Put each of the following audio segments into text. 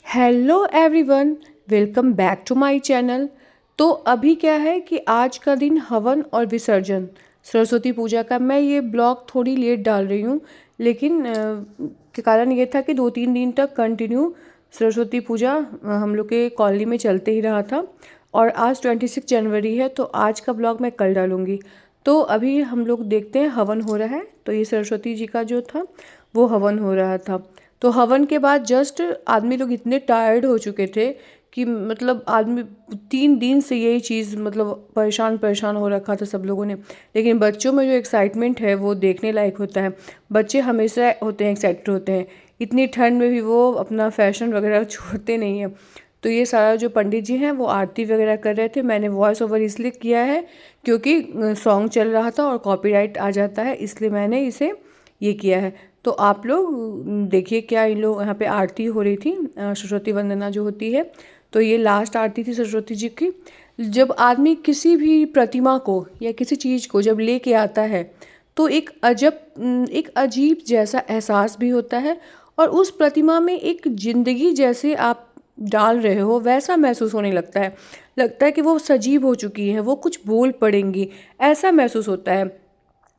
Hello everyone, welcome back to my channel. तो अभी क्या है कि आज का दिन हवन और विसर्जन सरस्वती पूजा का। मैं ये ब्लॉग थोड़ी लेट डाल रही हूँ, लेकिन के कारण ये था कि 2-3 दिन तक कंटिन्यू सरस्वती पूजा हम लोग के कॉलोनी में चलते ही रहा था। और आज 26 जनवरी है, तो आज का ब्लॉग मैं कल डालूँगी। तो अभी हम लोग देखते हैं, हवन हो रहा है। तो ये सरस्वती जी का जो था वो हवन हो रहा था। तो हवन के बाद जस्ट आदमी लोग इतने टायर्ड हो चुके थे कि मतलब आदमी 3 दिन से यही चीज़ मतलब परेशान परेशान हो रखा था सब लोगों ने। लेकिन बच्चों में जो एक्साइटमेंट है वो देखने लायक होता है। बच्चे हमेशा होते हैं, एक्साइटेड होते हैं। इतनी ठंड में भी वो अपना फैशन वगैरह छोड़ते नहीं हैं। तो ये सारा जो पंडित जी हैं वो आरती वगैरह कर रहे थे। मैंने वॉइस ओवर इसलिए किया है क्योंकि सॉन्ग चल रहा था और कॉपीराइट आ जाता है, इसलिए मैंने इसे ये किया है। तो आप लोग देखिए, क्या इन लोग यहाँ पे आरती हो रही थी, सरस्वती वंदना जो होती है। तो ये लास्ट आरती थी सरस्वती जी की। जब आदमी किसी भी प्रतिमा को या किसी चीज़ को जब लेके आता है तो एक अजीब जैसा एहसास भी होता है, और उस प्रतिमा में एक ज़िंदगी जैसे आप डाल रहे हो वैसा महसूस होने लगता है कि वो सजीव हो चुकी हैं, वो कुछ बोल पड़ेंगी, ऐसा महसूस होता है।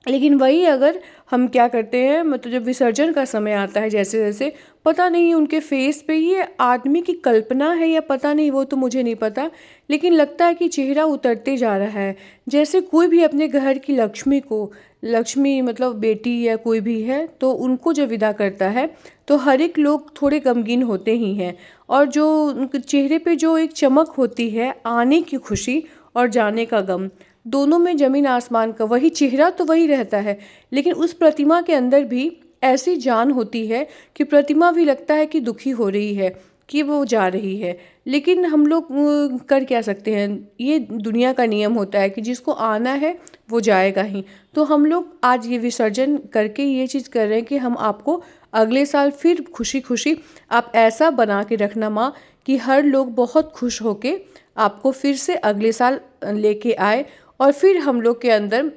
लेकिन वही अगर हम क्या करते हैं, मतलब जब विसर्जन का समय आता है, जैसे जैसे पता नहीं उनके फेस पे ये आदमी की कल्पना है या पता नहीं, वो तो मुझे नहीं पता, लेकिन लगता है कि चेहरा उतरते जा रहा है। जैसे कोई भी अपने घर की लक्ष्मी को, लक्ष्मी मतलब बेटी या कोई भी है, तो उनको जब विदा करता है तो हर एक लोग थोड़े गमगीन होते ही हैं। और जो उनके चेहरे पे जो एक चमक होती है, आने की खुशी और जाने का गम, दोनों में ज़मीन आसमान का। वही चेहरा तो वही रहता है, लेकिन उस प्रतिमा के अंदर भी ऐसी जान होती है कि प्रतिमा भी लगता है कि दुखी हो रही है, कि वो जा रही है। लेकिन हम लोग कर क्या सकते हैं, ये दुनिया का नियम होता है कि जिसको आना है वो जाएगा ही। तो हम लोग आज ये विसर्जन करके ये चीज़ कर रहे हैं कि हम आपको अगले साल फिर खुशी खुशी, आप ऐसा बना के रखना माँ कि हर लोग बहुत खुश होके आपको फिर से अगले साल लेके आए। और फिर हम लोग के अंदर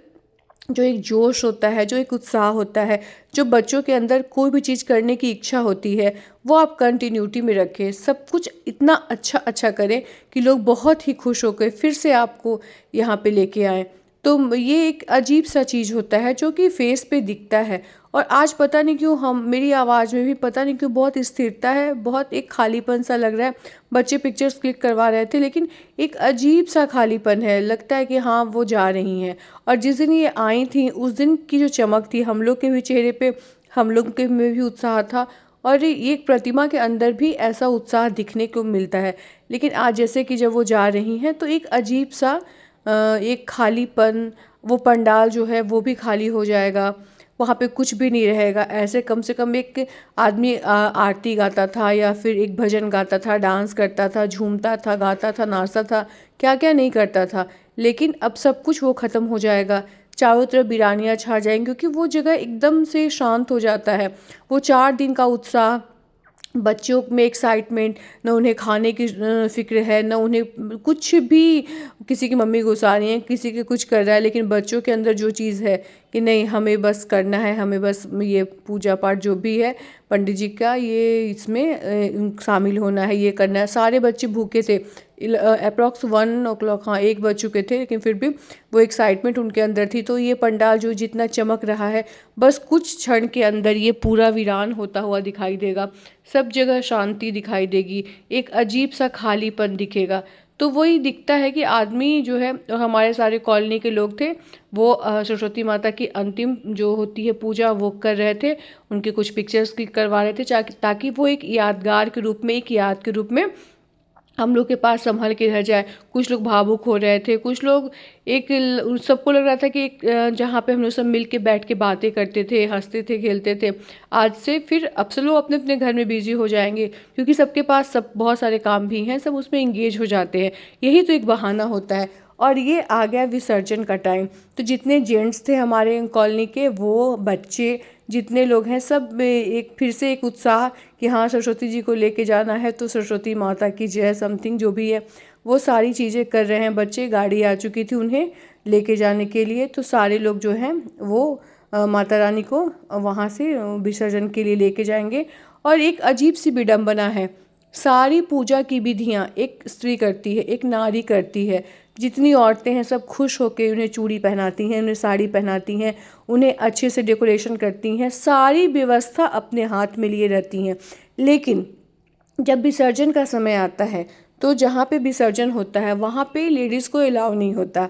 जो एक जोश होता है, जो एक उत्साह होता है, जो बच्चों के अंदर कोई भी चीज़ करने की इच्छा होती है, वो आप कंटिन्यूटी में रखें। सब कुछ इतना अच्छा अच्छा करें कि लोग बहुत ही खुश होकर फिर से आपको यहाँ पे लेके आएँ। तो ये एक अजीब सा चीज़ होता है जो कि फेस पे दिखता है। और आज पता नहीं क्यों हम, मेरी आवाज़ में भी पता नहीं क्यों बहुत स्थिरता है, बहुत एक खालीपन सा लग रहा है। बच्चे पिक्चर्स क्लिक करवा रहे थे, लेकिन एक अजीब सा खालीपन है, लगता है कि हाँ वो जा रही हैं। और जिस दिन ये आई थी उस दिन की जो चमक थी, हम लोग के भी चेहरे पे, हम लोग के में भी उत्साह था। और ये एक प्रतिमा के अंदर भी ऐसा उत्साह दिखने को मिलता है। लेकिन आज जैसे कि जब वो जा रही हैं तो एक अजीब सा एक खालीपन, वो पंडाल जो है वो भी खाली हो जाएगा, वहाँ पे कुछ भी नहीं रहेगा। ऐसे कम से कम एक आदमी आरती गाता था या फिर एक भजन गाता था, डांस करता था, झूमता था, गाता था, नाचता था, क्या क्या नहीं करता था। लेकिन अब सब कुछ वो ख़त्म हो जाएगा। चारों तरफ वीरानियाँ छा जाएंगी, क्योंकि वो जगह एकदम से शांत हो जाता है। वो 4 दिन का उत्साह, बच्चों में एक्साइटमेंट, न उन्हें खाने की फ़िक्र है, न उन्हें कुछ भी, किसी की मम्मी गुस्सा रही है, किसी के कुछ कर रहा है, लेकिन बच्चों के अंदर जो चीज़ है कि नहीं हमें बस करना है, हमें बस ये पूजा पाठ जो भी है पंडित जी का, ये इसमें शामिल होना है, ये करना है। सारे बच्चे भूखे थे, अप्रॉक्स 1 o'clock, हाँ 1 बज चुके थे, लेकिन फिर भी वो एक्साइटमेंट उनके अंदर थी। तो ये पंडाल जो जितना चमक रहा है, बस कुछ क्षण के अंदर ये पूरा वीरान होता हुआ दिखाई देगा। सब जगह शांति दिखाई देगी, एक अजीब सा खालीपन दिखेगा। तो वही दिखता है कि आदमी जो है, और हमारे सारे कॉलोनी के लोग थे, वो सरस्वती माता की अंतिम जो होती है पूजा वो कर रहे थे। उनके कुछ पिक्चर्स क्लिक करवा रहे थे, ताकि वो एक यादगार के रूप में, एक याद के रूप में हम लोग के पास संभल के रह जाए। कुछ लोग भावुक हो रहे थे, कुछ लोग एक सबको लग रहा था कि एक जहाँ पे हम लोग सब मिल के बैठ के बातें करते थे, हंसते थे, खेलते थे, आज से फिर अब सब लोग अपने अपने घर में बिजी हो जाएंगे, क्योंकि सबके पास सब बहुत सारे काम भी हैं, सब उसमें इंगेज हो जाते हैं। यही तो एक बहाना होता है। और ये आ गया विसर्जन का टाइम। तो जितने जेंट्स थे हमारे कॉलोनी के, वो बच्चे जितने लोग हैं, सब एक फिर से एक उत्साह कि हाँ सरस्वती जी को लेके जाना है, तो सरस्वती माता की जय, समथिंग जो भी है वो सारी चीज़ें कर रहे हैं बच्चे। गाड़ी आ चुकी थी उन्हें लेके जाने के लिए, तो सारे लोग जो हैं वो माता रानी को वहाँ से विसर्जन के लिए लेके जाएंगे। और एक अजीब सी विडंबना है सारी पूजा की विधियाँ एक स्त्री करती है, एक नारी करती है। जितनी औरतें हैं सब खुश होकर उन्हें चूड़ी पहनाती हैं, उन्हें साड़ी पहनाती हैं, उन्हें अच्छे से डेकोरेशन करती हैं, सारी व्यवस्था अपने हाथ में लिए रहती हैं। लेकिन जब विसर्जन का समय आता है तो जहाँ पे विसर्जन होता है वहाँ पे लेडीज़ को अलाउ नहीं होता।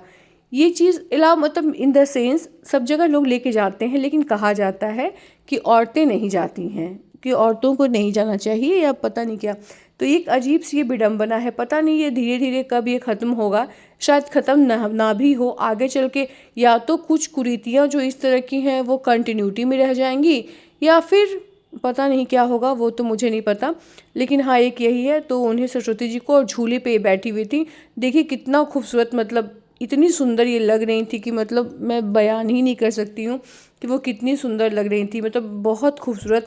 ये चीज़ अलाउ मतलब इन द सेंस सब जगह लोग लेके जाते हैं, लेकिन कहा जाता है कि औरतें नहीं जाती हैं, कि औरतों को नहीं जाना चाहिए या पता नहीं क्या। तो एक अजीब सी ये विडंबना है, पता नहीं ये धीरे धीरे कब ये ख़त्म होगा। शायद ख़त्म ना भी हो, आगे चल के या तो कुछ कुरीतियाँ जो इस तरह की हैं वो कंटिन्यूटी में रह जाएंगी, या फिर पता नहीं क्या होगा, वो तो मुझे नहीं पता। लेकिन हाँ एक यही है। तो उन्हें सरस्वती जी को और झूले पे बैठी हुई थी, देखिए कितना खूबसूरत, मतलब इतनी सुंदर ये लग रही थी कि मतलब मैं बयान ही नहीं कर सकती हूँ कि वो कितनी सुंदर लग रही थी। मतलब बहुत खूबसूरत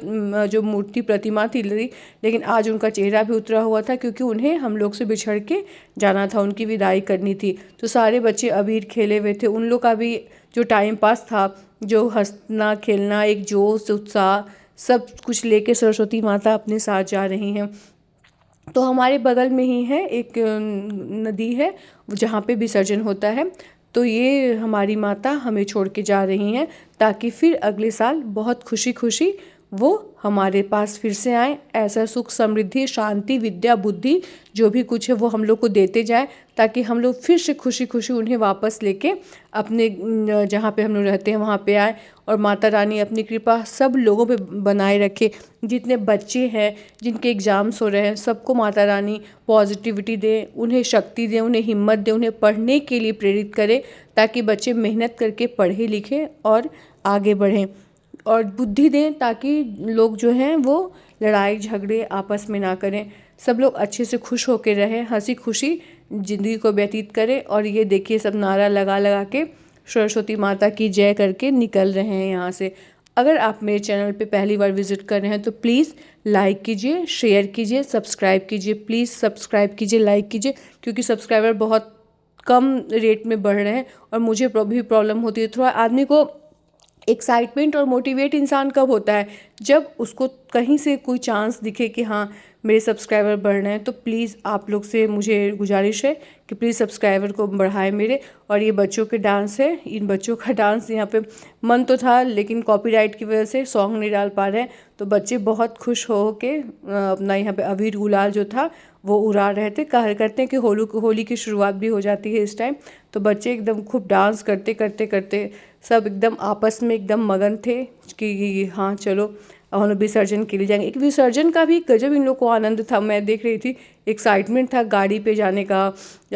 जो मूर्ति प्रतिमा थी लगी। लेकिन आज उनका चेहरा भी उतरा हुआ था क्योंकि उन्हें हम लोग से बिछड़ के जाना था, उनकी विदाई करनी थी। तो सारे बच्चे अबीर खेले हुए थे, उन लोग का भी जो टाइम पास था, जो हंसना खेलना, एक जोश उत्साह सब कुछ लेके सरस्वती माता अपने साथ जा रही हैं। तो हमारे बगल में ही है एक नदी है जहाँ पे विसर्जन होता है। तो ये हमारी माता हमें छोड़ के जा रही हैं ताकि फिर अगले साल बहुत खुशी खुशी वो हमारे पास फिर से आए, ऐसा सुख समृद्धि शांति विद्या बुद्धि जो भी कुछ है वो हम लोग को देते जाए, ताकि हम लोग फिर से खुशी खुशी उन्हें वापस लेके अपने जहाँ पे हम लोग रहते हैं वहाँ पे आए। और माता रानी अपनी कृपा सब लोगों पे बनाए रखे। जितने बच्चे हैं जिनके एग्ज़ाम्स हो रहे हैं सबको माता रानी पॉजिटिविटी दे, उन्हें शक्ति दे, उन्हें हिम्मत दे, उन्हें पढ़ने के लिए प्रेरित करे, ताकि बच्चे मेहनत करके पढ़े लिखें और आगे बढ़ें, और बुद्धि दें ताकि लोग जो हैं वो लड़ाई झगड़े आपस में ना करें, सब लोग अच्छे से खुश होकर रहें, हंसी खुशी ज़िंदगी को व्यतीत करें। और ये देखिए सब नारा लगा लगा के सरस्वती माता की जय करके निकल रहे हैं यहाँ से। अगर आप मेरे चैनल पे पहली बार विज़िट कर रहे हैं तो प्लीज़ लाइक कीजिए, शेयर कीजिए, सब्सक्राइब कीजिए, प्लीज़ सब्सक्राइब कीजिए, लाइक कीजिए, क्योंकि सब्सक्राइबर बहुत कम रेट में बढ़ रहे हैं और मुझे भी प्रॉब्लम होती है। थोड़ा आदमी को एक्साइटमेंट और मोटिवेट इंसान कब होता है, जब उसको कहीं से कोई चांस दिखे कि हाँ मेरे सब्सक्राइबर बढ़ रहे हैं। तो प्लीज़ आप लोग से मुझे गुजारिश है कि प्लीज़ सब्सक्राइबर को बढ़ाएं मेरे। और ये बच्चों के डांस है, इन बच्चों का डांस यहाँ पे मन तो था लेकिन कॉपीराइट की वजह से सॉन्ग नहीं डाल पा रहे हैं। तो बच्चे बहुत खुश हो के अपना यहाँ पे अबीर गुलाल जो था वो उड़ा रहे थे। कहा करते हैं कि होली की शुरुआत भी हो जाती है इस टाइम। तो बच्चे एकदम खूब डांस करते करते करते सब एकदम आपस में एकदम मगन थे कि हाँ चलो अब हम लोग विसर्जन के लिए जाएंगे। एक विसर्जन का भी गजब इन लोग को आनंद था, मैं देख रही थी, एक्साइटमेंट था गाड़ी पे जाने का।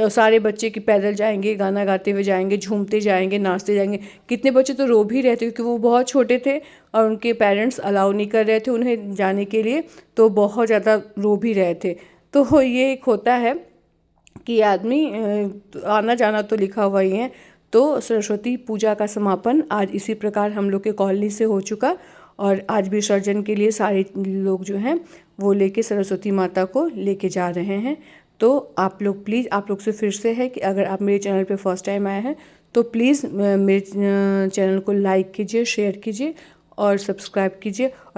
सारे बच्चे कि पैदल जाएंगे, गाना गाते हुए जाएंगे, झूमते जाएंगे, नाचते जाएंगे। कितने बच्चे तो रो भी रहे थे क्योंकि वो बहुत छोटे थे और उनके पेरेंट्स अलाउ नहीं कर रहे थे उन्हें जाने के लिए, तो बहुत ज़्यादा रो भी रहे थे। तो ये एक होता है कि आदमी आना जाना तो लिखा हुआ ही है। तो सरस्वती पूजा का समापन आज इसी प्रकार हम लोग के कॉलोनी से हो चुका, और आज विसर्जन के लिए सारे लोग जो हैं वो लेके सरस्वती माता को लेके जा रहे हैं। तो आप लोग प्लीज़, आप लोग से फिर से है कि अगर आप मेरे चैनल पे फर्स्ट टाइम आए हैं तो प्लीज़ मेरे चैनल को लाइक कीजिए, शेयर कीजिए और सब्सक्राइब कीजिए। और